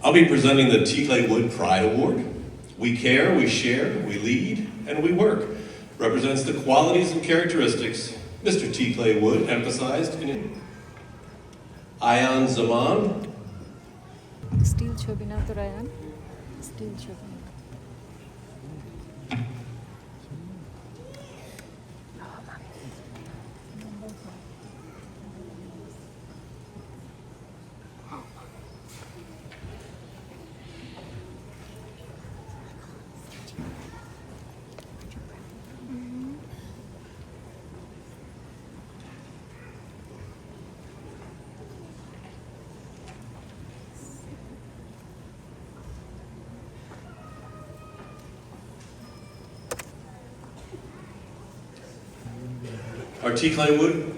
I'll be presenting the T. Clay Wood Pride Award. We care, we share, we lead, and we work. Represents the qualities and characteristics Mr. T. Clay Wood emphasized in Ayan Zaman, still ছবি না তো Ryan, still ছবি না। our T. Clay Wood